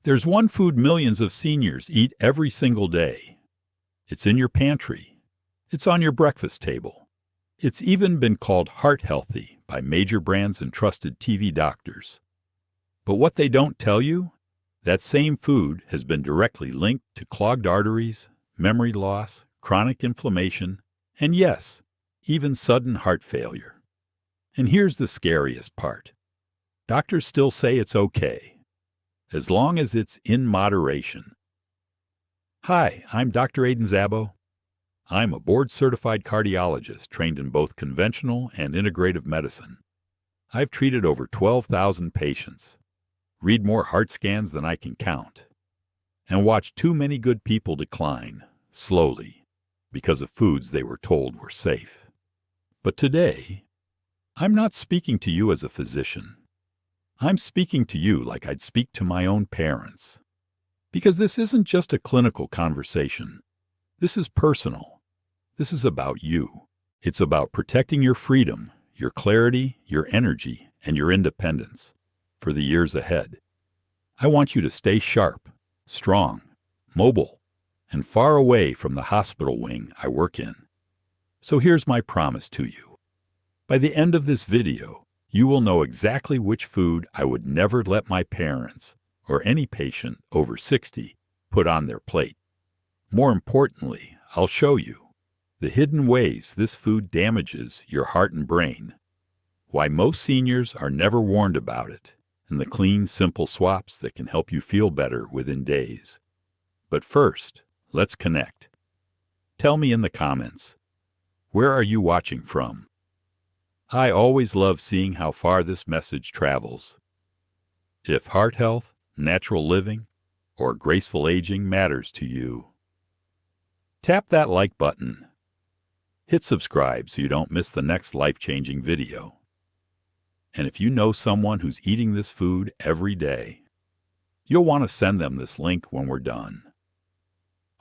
There's one food millions of seniors eat every single day. It's in your pantry. It's on your breakfast table. It's even been called heart healthy by major brands and trusted TV doctors. But what they don't tell you? That same food has been directly linked to clogged arteries, memory loss, chronic inflammation, and yes, even sudden heart failure. And here's the scariest part. Doctors still say it's okay, as long as it's in moderation. Hi, I'm Dr. Aidan Szabo. I'm a board-certified cardiologist trained in both conventional and integrative medicine. I've treated over 12,000 patients, read more heart scans than I can count, and watched too many good people decline, slowly, because of foods they were told were safe. But today, I'm not speaking to you as a physician. I'm speaking to you like I'd speak to my own parents. Because this isn't just a clinical conversation. This is personal. This is about you. It's about protecting your freedom, your clarity, your energy, and your independence for the years ahead. I want you to stay sharp, strong, mobile, and far away from the hospital wing I work in. So here's my promise to you. By the end of this video, you will know exactly which food I would never let my parents or any patient over 60 put on their plate. More importantly, I'll show you the hidden ways this food damages your heart and brain, why most seniors are never warned about it, and the clean, simple swaps that can help you feel better within days. But first, let's connect. Tell me in the comments, where are you watching from? I always love seeing how far this message travels. If heart health, natural living, or graceful aging matters to you, tap that like button. Hit subscribe so you don't miss the next life-changing video. And if you know someone who's eating this food every day, you'll want to send them this link when we're done.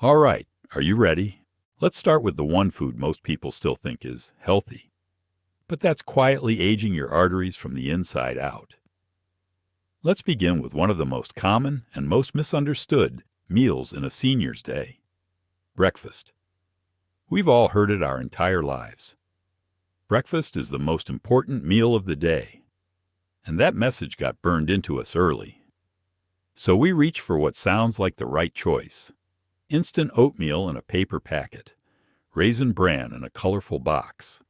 All right, are you ready? Let's start with the one food most people still think is healthy. But that's quietly aging your arteries from the inside out. Let's begin with one of the most common and most misunderstood meals in a senior's day: breakfast. We've all heard it our entire lives. Breakfast is the most important meal of the day, and that message got burned into us early. So we reach for what sounds like the right choice: instant oatmeal in a paper packet, raisin bran in a colorful box,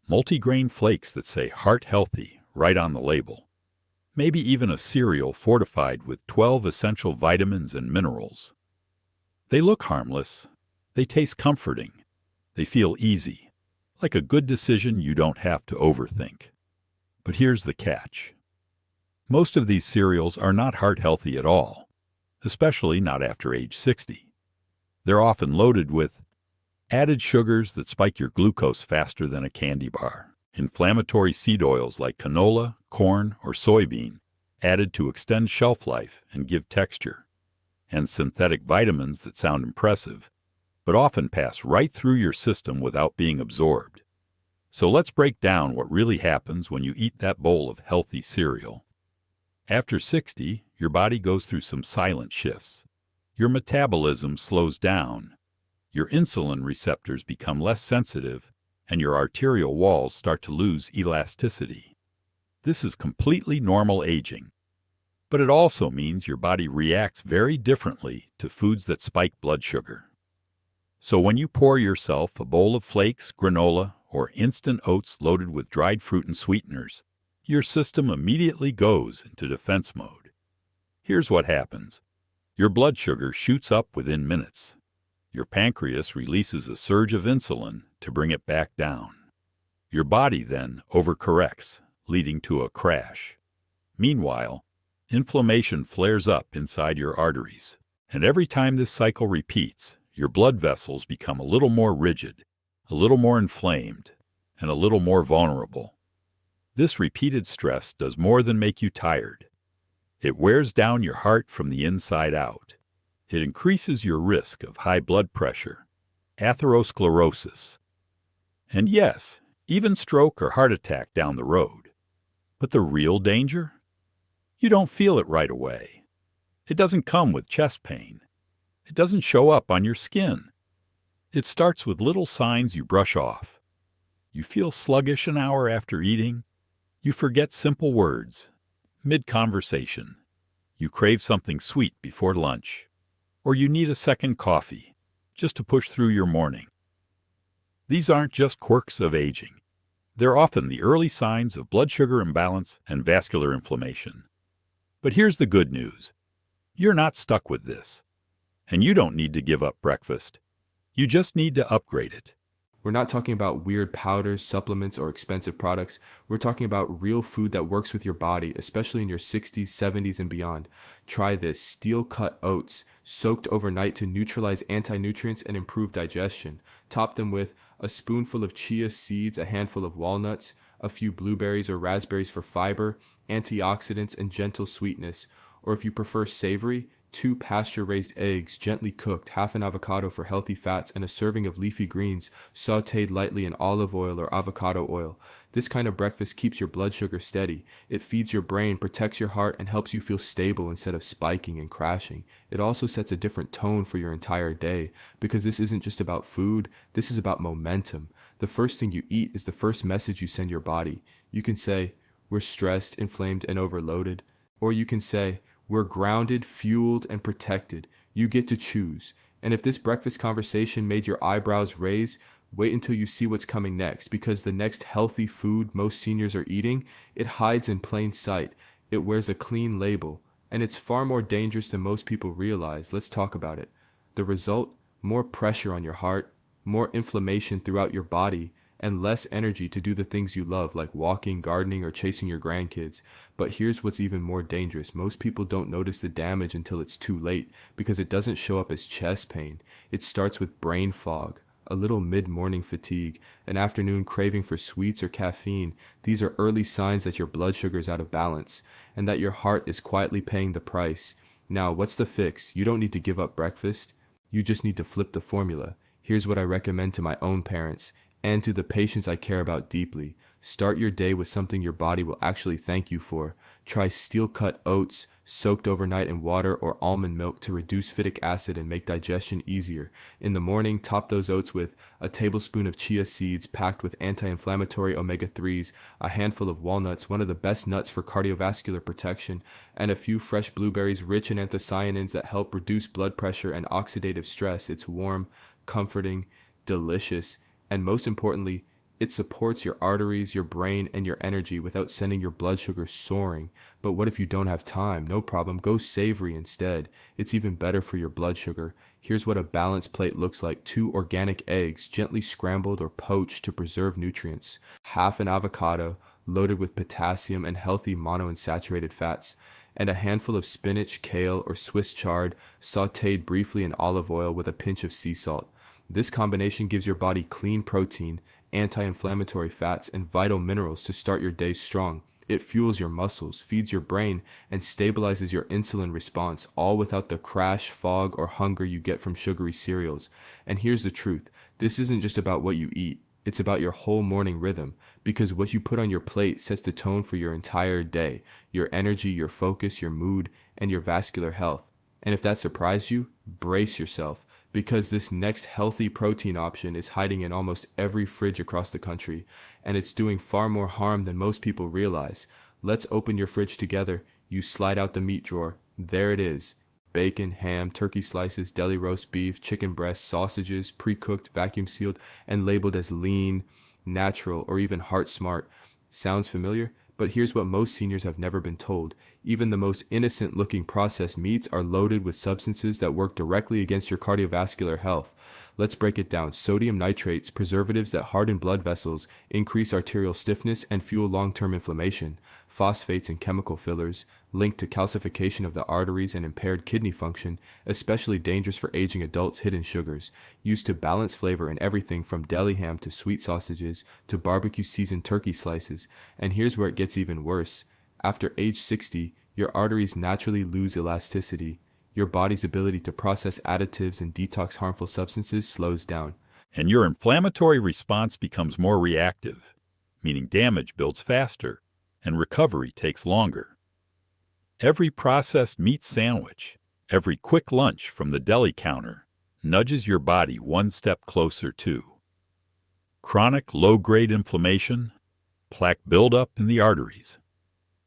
multigrain flakes that say heart healthy right on the label, maybe even a cereal fortified with 12 essential vitamins and minerals. They look harmless, they taste comforting, they feel easy, like a good decision you don't have to overthink. But here's the catch. Most of these cereals are not heart healthy at all, especially not after age 60. They're often loaded with added sugars that spike your glucose faster than a candy bar, inflammatory seed oils like canola, corn, or soybean, added to extend shelf life and give texture, and synthetic vitamins that sound impressive, but often pass right through your system without being absorbed. So let's break down what really happens when you eat that bowl of healthy cereal. After 60, your body goes through some silent shifts. Your metabolism slows down, your insulin receptors become less sensitive, and your arterial walls start to lose elasticity. This is completely normal aging. But it also means your body reacts very differently to foods that spike blood sugar. So when you pour yourself a bowl of flakes, granola, or instant oats loaded with dried fruit and sweeteners, your system immediately goes into defense mode. Here's what happens. Your blood sugar shoots up within minutes. Your pancreas releases a surge of insulin to bring it back down. Your body then overcorrects, leading to a crash. Meanwhile, inflammation flares up inside your arteries, and every time this cycle repeats, your blood vessels become a little more rigid, a little more inflamed, and a little more vulnerable. This repeated stress does more than make you tired. It wears down your heart from the inside out. It increases your risk of high blood pressure, atherosclerosis, and yes, even stroke or heart attack down the road. But the real danger? You don't feel it right away. It doesn't come with chest pain. It doesn't show up on your skin. It starts with little signs you brush off. You feel sluggish an hour after eating. You forget simple words. Mid-conversation. You crave something sweet before lunch. Or you need a second coffee, just to push through your morning. These aren't just quirks of aging. They're often the early signs of blood sugar imbalance and vascular inflammation. But here's the good news. You're not stuck with this. And you don't need to give up breakfast. You just need to upgrade it. We're not talking about weird powders, supplements, or expensive products. We're talking about real food that works with your body, especially in your 60s, 70s, and beyond. Try this: steel-cut oats, soaked overnight to neutralize anti-nutrients and improve digestion. Top them with a spoonful of chia seeds, a handful of walnuts, a few blueberries or raspberries for fiber, antioxidants, and gentle sweetness. Or if you prefer savory, 2 pasture-raised eggs, gently cooked, half an avocado for healthy fats, and a serving of leafy greens, sautéed lightly in olive oil or avocado oil. This kind of breakfast keeps your blood sugar steady. It feeds your brain, protects your heart, and helps you feel stable instead of spiking and crashing. It also sets a different tone for your entire day, because this isn't just about food, this is about momentum. The first thing you eat is the first message you send your body. You can say, "We're stressed, inflamed, and overloaded." Or you can say, "We're grounded, fueled, and protected." You get to choose. And if this breakfast conversation made your eyebrows raise, wait until you see what's coming next, because the next healthy food most seniors are eating, it hides in plain sight. It wears a clean label, and it's far more dangerous than most people realize. Let's talk about it. The result? More pressure on your heart, more inflammation throughout your body, and less energy to do the things you love, like walking, gardening, or chasing your grandkids. But here's what's even more dangerous. Most people don't notice the damage until it's too late, because it doesn't show up as chest pain. It starts with brain fog, a little mid-morning fatigue, an afternoon craving for sweets or caffeine. These are early signs that your blood sugar is out of balance, and that your heart is quietly paying the price. Now, what's the fix? You don't need to give up breakfast. You just need to flip the formula. Here's what I recommend to my own parents, and to the patients I care about deeply. Start your day with something your body will actually thank you for. Try steel-cut oats, soaked overnight in water or almond milk to reduce phytic acid and make digestion easier. In the morning, top those oats with a tablespoon of chia seeds packed with anti-inflammatory omega-3s, a handful of walnuts, one of the best nuts for cardiovascular protection, and a few fresh blueberries rich in anthocyanins that help reduce blood pressure and oxidative stress. It's warm, comforting, delicious, and most importantly, it supports your arteries, your brain, and your energy without sending your blood sugar soaring. But what if you don't have time? No problem. Go savory instead. It's even better for your blood sugar. Here's what a balanced plate looks like: 2 organic eggs, gently scrambled or poached to preserve nutrients, half an avocado, loaded with potassium and healthy monounsaturated fats, and a handful of spinach, kale, or Swiss chard, sautéed briefly in olive oil with a pinch of sea salt. This combination gives your body clean protein, anti-inflammatory fats, and vital minerals to start your day strong. It fuels your muscles, feeds your brain, and stabilizes your insulin response, all without the crash, fog, or hunger you get from sugary cereals. And here's the truth. This isn't just about what you eat. It's about your whole morning rhythm, because what you put on your plate sets the tone for your entire day, your energy, your focus, your mood, and your vascular health. And if that surprised you, brace yourself, because this next healthy protein option is hiding in almost every fridge across the country, and it's doing far more harm than most people realize. Let's open your fridge together. You slide out the meat drawer. There it is. Bacon, ham, turkey slices, deli roast beef, chicken breasts, sausages, pre-cooked, vacuum sealed, and labeled as lean, natural, or even heart smart. Sounds familiar? But here's what most seniors have never been told. Even the most innocent-looking processed meats are loaded with substances that work directly against your cardiovascular health. Let's break it down. Sodium nitrates, preservatives that harden blood vessels, increase arterial stiffness, and fuel long-term inflammation. Phosphates and chemical fillers, linked to calcification of the arteries and impaired kidney function, especially dangerous for aging adults. Hidden sugars, used to balance flavor in everything from deli ham to sweet sausages to barbecue-seasoned turkey slices. And here's where it gets even worse. After age 60, your arteries naturally lose elasticity. Your body's ability to process additives and detox harmful substances slows down. And your inflammatory response becomes more reactive, meaning damage builds faster and recovery takes longer. Every processed meat sandwich, every quick lunch from the deli counter nudges your body one step closer to chronic low-grade inflammation, plaque buildup in the arteries,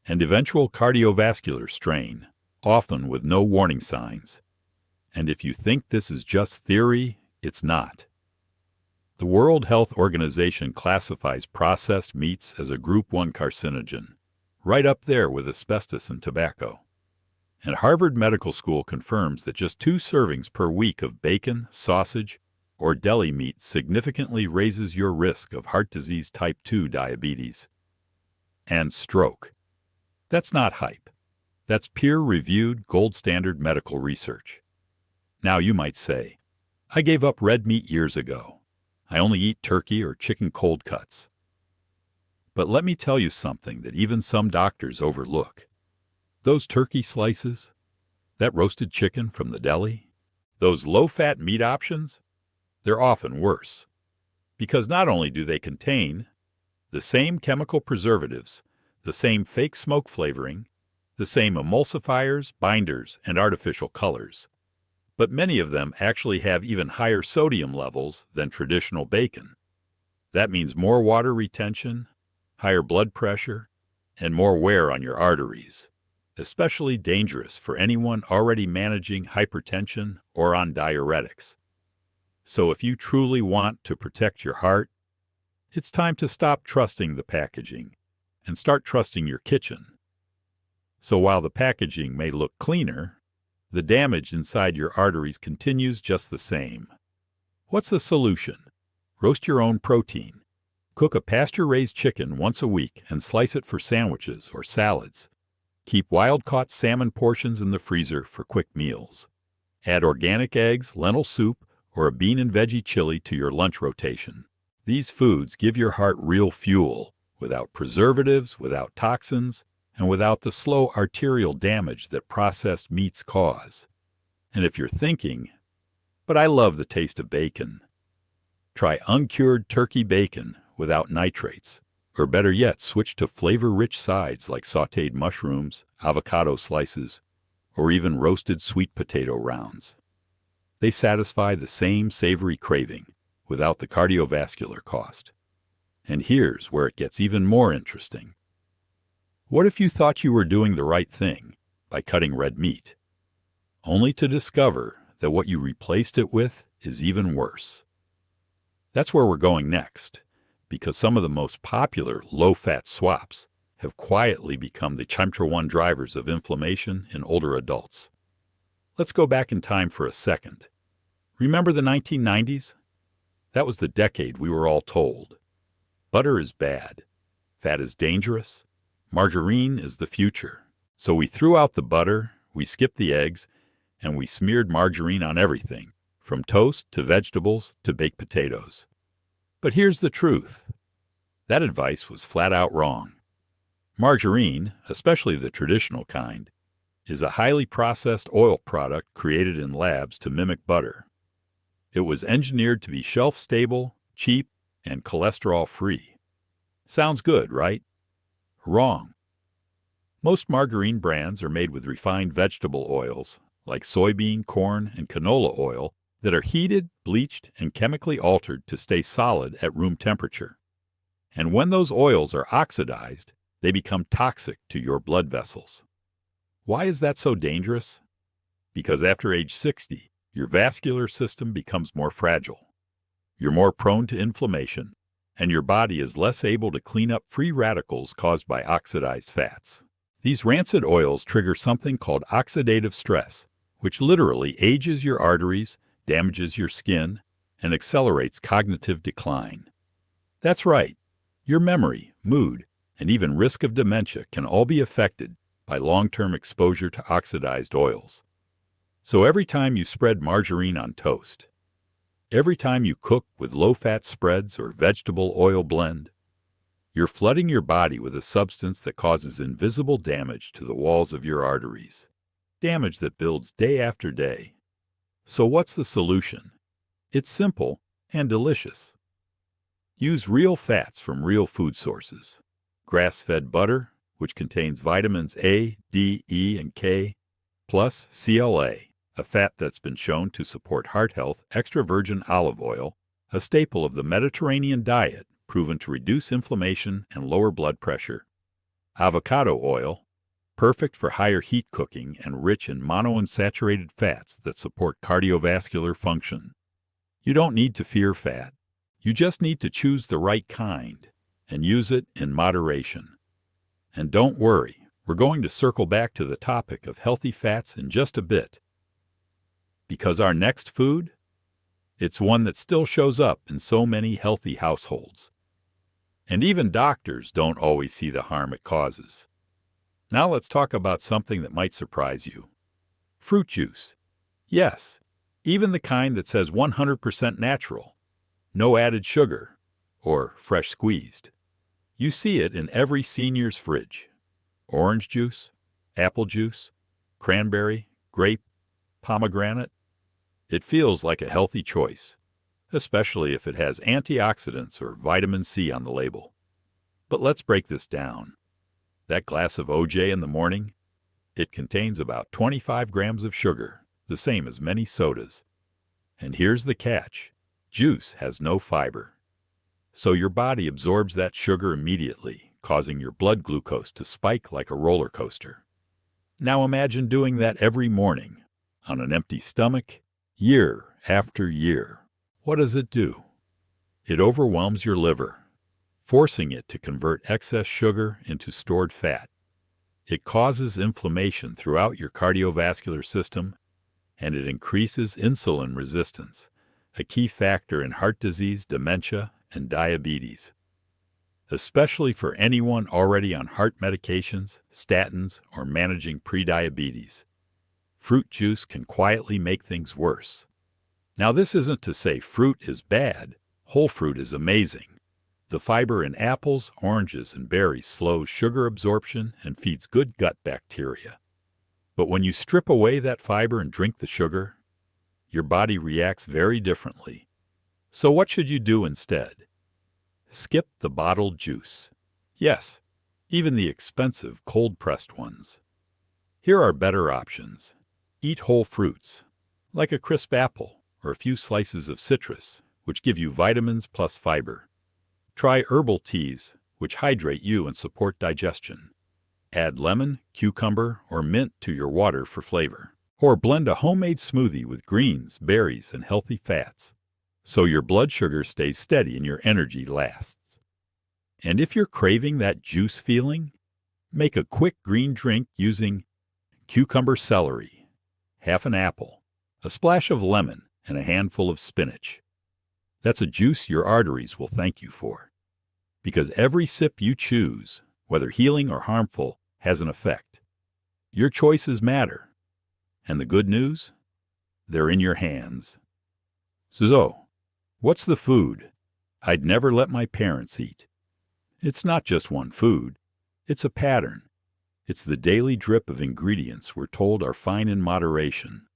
and eventual cardiovascular strain, often with no warning signs. And if you think this is just theory, it's not. The World Health Organization classifies processed meats as a Group 1 carcinogen, right up there with asbestos and tobacco. And Harvard Medical School confirms that just 2 servings per week of bacon, sausage, or deli meat significantly raises your risk of heart disease type 2 diabetes and stroke. That's not hype. That's peer-reviewed, gold-standard medical research. Now you might say, I gave up red meat years ago. I only eat turkey or chicken cold cuts. But let me tell you something that even some doctors overlook. Those turkey slices, that roasted chicken from the deli, those low-fat meat options, they're often worse. Because not only do they contain the same chemical preservatives, the same fake smoke flavoring, the same emulsifiers, binders, and artificial colors, but many of them actually have even higher sodium levels than traditional bacon. That means more water retention, higher blood pressure, and more wear on your arteries, especially dangerous for anyone already managing hypertension or on diuretics. So if you truly want to protect your heart, it's time to stop trusting the packaging and start trusting your kitchen. So while the packaging may look cleaner, the damage inside your arteries continues just the same. What's the solution? Roast your own protein. Cook a pasture-raised chicken once a week and slice it for sandwiches or salads. Keep wild-caught salmon portions in the freezer for quick meals. Add organic eggs, lentil soup, or a bean and veggie chili to your lunch rotation. These foods give your heart real fuel, without preservatives, without toxins, and without the slow arterial damage that processed meats cause. And if you're thinking, but I love the taste of bacon, try uncured turkey bacon without nitrates, or better yet, switch to flavor-rich sides like sautéed mushrooms, avocado slices, or even roasted sweet potato rounds. They satisfy the same savory craving without the cardiovascular cost. And here's where it gets even more interesting. What if you thought you were doing the right thing by cutting red meat, only to discover that what you replaced it with is even worse? That's where we're going next, because some of the most popular low-fat swaps have quietly become the chapter 1 drivers of inflammation in older adults. Let's go back in time for a second. Remember the 1990s? That was the decade we were all told. Butter is bad. Fat is dangerous. Margarine is the future. So we threw out the butter, we skipped the eggs, and we smeared margarine on everything, from toast to vegetables to baked potatoes. But here's the truth. That advice was flat out wrong. Margarine, especially the traditional kind, is a highly processed oil product created in labs to mimic butter. It was engineered to be shelf-stable, cheap, and cholesterol-free. Sounds good, right? Wrong. Most margarine brands are made with refined vegetable oils, like soybean, corn, and canola oil, that are heated, bleached, and chemically altered to stay solid at room temperature. And when those oils are oxidized, they become toxic to your blood vessels. Why is that so dangerous? Because after age 60, your vascular system becomes more fragile. You're more prone to inflammation, and your body is less able to clean up free radicals caused by oxidized fats. These rancid oils trigger something called oxidative stress, which literally ages your arteries, damages your skin, and accelerates cognitive decline. That's right. Your memory, mood, and even risk of dementia can all be affected by long-term exposure to oxidized oils. So every time you spread margarine on toast, every time you cook with low-fat spreads or vegetable oil blend, you're flooding your body with a substance that causes invisible damage to the walls of your arteries, damage that builds day after day. So what's the solution? It's simple and delicious. Use real fats from real food sources. Grass-fed butter, which contains vitamins A, D, E, and K, plus CLA, a fat that's been shown to support heart health, extra virgin olive oil, a staple of the Mediterranean diet, proven to reduce inflammation and lower blood pressure. Avocado oil, perfect for higher heat cooking and rich in monounsaturated fats that support cardiovascular function. You don't need to fear fat. You just need to choose the right kind and use it in moderation. And don't worry, we're going to circle back to the topic of healthy fats in just a bit. Because our next food? It's one that still shows up in so many healthy households. And even doctors don't always see the harm it causes. Now let's talk about something that might surprise you. Fruit juice. Yes, even the kind that says 100% natural, no added sugar, or fresh squeezed. You see it in every senior's fridge. Orange juice, apple juice, cranberry, grape, pomegranate. It feels like a healthy choice, especially if it has antioxidants or vitamin C on the label. But let's break this down. That glass of OJ in the morning, it contains about 25 grams of sugar, the same as many sodas. And here's the catch. Juice has no fiber. So your body absorbs that sugar immediately, causing your blood glucose to spike like a roller coaster. Now imagine doing that every morning, on an empty stomach, year after year. What does it do? It overwhelms your liver, forcing it to convert excess sugar into stored fat. It causes inflammation throughout your cardiovascular system, and it increases insulin resistance, a key factor in heart disease, dementia, and diabetes. Especially for anyone already on heart medications, statins, or managing prediabetes. Fruit juice can quietly make things worse. Now, this isn't to say fruit is bad. Whole fruit is amazing. The fiber in apples, oranges, and berries slows sugar absorption and feeds good gut bacteria. But when you strip away that fiber and drink the sugar, your body reacts very differently. So what should you do instead? Skip the bottled juice. Yes, even the expensive cold-pressed ones. Here are better options. Eat whole fruits, like a crisp apple or a few slices of citrus, which give you vitamins plus fiber. Try herbal teas, which hydrate you and support digestion. Add lemon, cucumber, or mint to your water for flavor. Or blend a homemade smoothie with greens, berries, and healthy fats, so your blood sugar stays steady and your energy lasts. And if you're craving that juice feeling, make a quick green drink using cucumber celery, half an apple, a splash of lemon, and a handful of spinach. That's a juice your arteries will thank you for. Because every sip you choose, whether healing or harmful, has an effect. Your choices matter. And the good news? They're in your hands. So, what's the food I'd never let my parents eat? It's not just one food. It's a pattern. It's the daily drip of ingredients we're told are fine in moderation.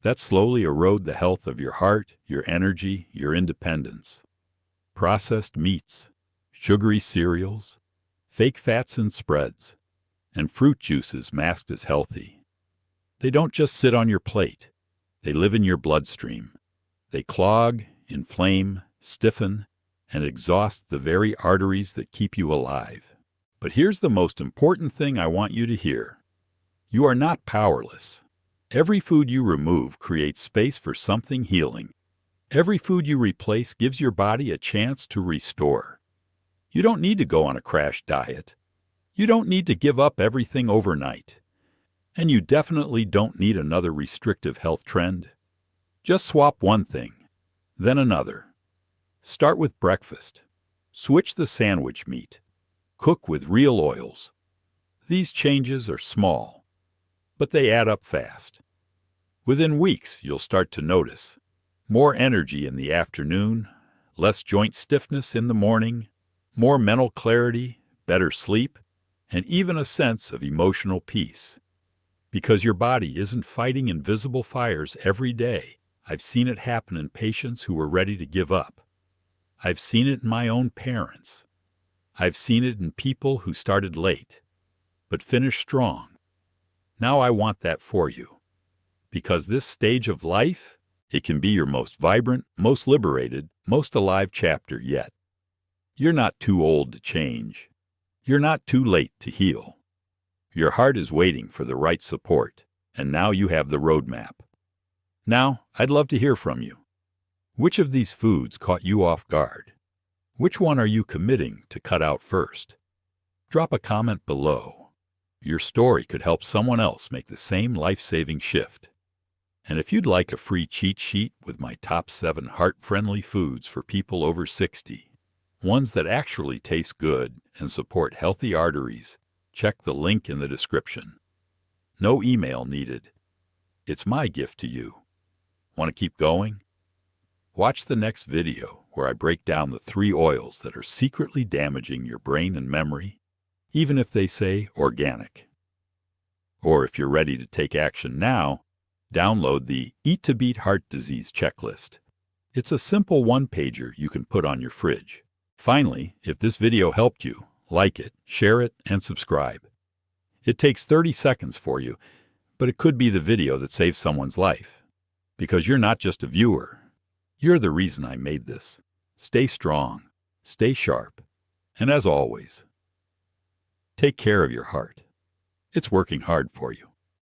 That slowly erode the health of your heart, your energy, your independence. Processed meats, sugary cereals, fake fats in spreads, and fruit juices masked as healthy. They don't just sit on your plate. They live in your bloodstream. They clog, inflame, stiffen, and exhaust the very arteries that keep you alive. But here's the most important thing I want you to hear. You are not powerless. Every food you remove creates space for something healing. Every food you replace gives your body a chance to restore. You don't need to go on a crash diet. You don't need to give up everything overnight. And you definitely don't need another restrictive health trend. Just swap one thing, then another. Start with breakfast. Switch the sandwich meat. Cook with real oils. These changes are small, but they add up fast. Within weeks, you'll start to notice more energy in the afternoon, less joint stiffness in the morning, more mental clarity, better sleep, and even a sense of emotional peace. Because your body isn't fighting invisible fires every day. I've seen it happen in patients who were ready to give up. I've seen it in my own parents. I've seen it in people who started late. but finish strong. Now I want that for you. Because this stage of life, it can be your most vibrant, most liberated, most alive chapter yet. You're not too old to change. You're not too late to heal. Your heart is waiting for the right support, and now you have the roadmap. Now, I'd love to hear from you. Which of these foods caught you off guard? Which one are you committing to cut out first? Drop a comment below. Your story could help someone else make the same life-saving shift. And if you'd like a free cheat sheet with my top 7 heart-friendly foods for people over 60, ones that actually taste good and support healthy arteries, check the link in the description. No email needed. It's my gift to you. Want to keep going? Watch the next video where I break down the 3 oils that are secretly damaging your brain and memory, even if they say organic. Or if you're ready to take action now, download the Eat to Beat Heart Disease Checklist. It's a simple one-pager you can put on your fridge. Finally, if this video helped you, like it, share it, and subscribe. It takes 30 seconds for you, but it could be the video that saves someone's life. Because you're not just a viewer. You're the reason I made this. Stay strong, stay sharp, and as always, take care of your heart. It's working hard for you.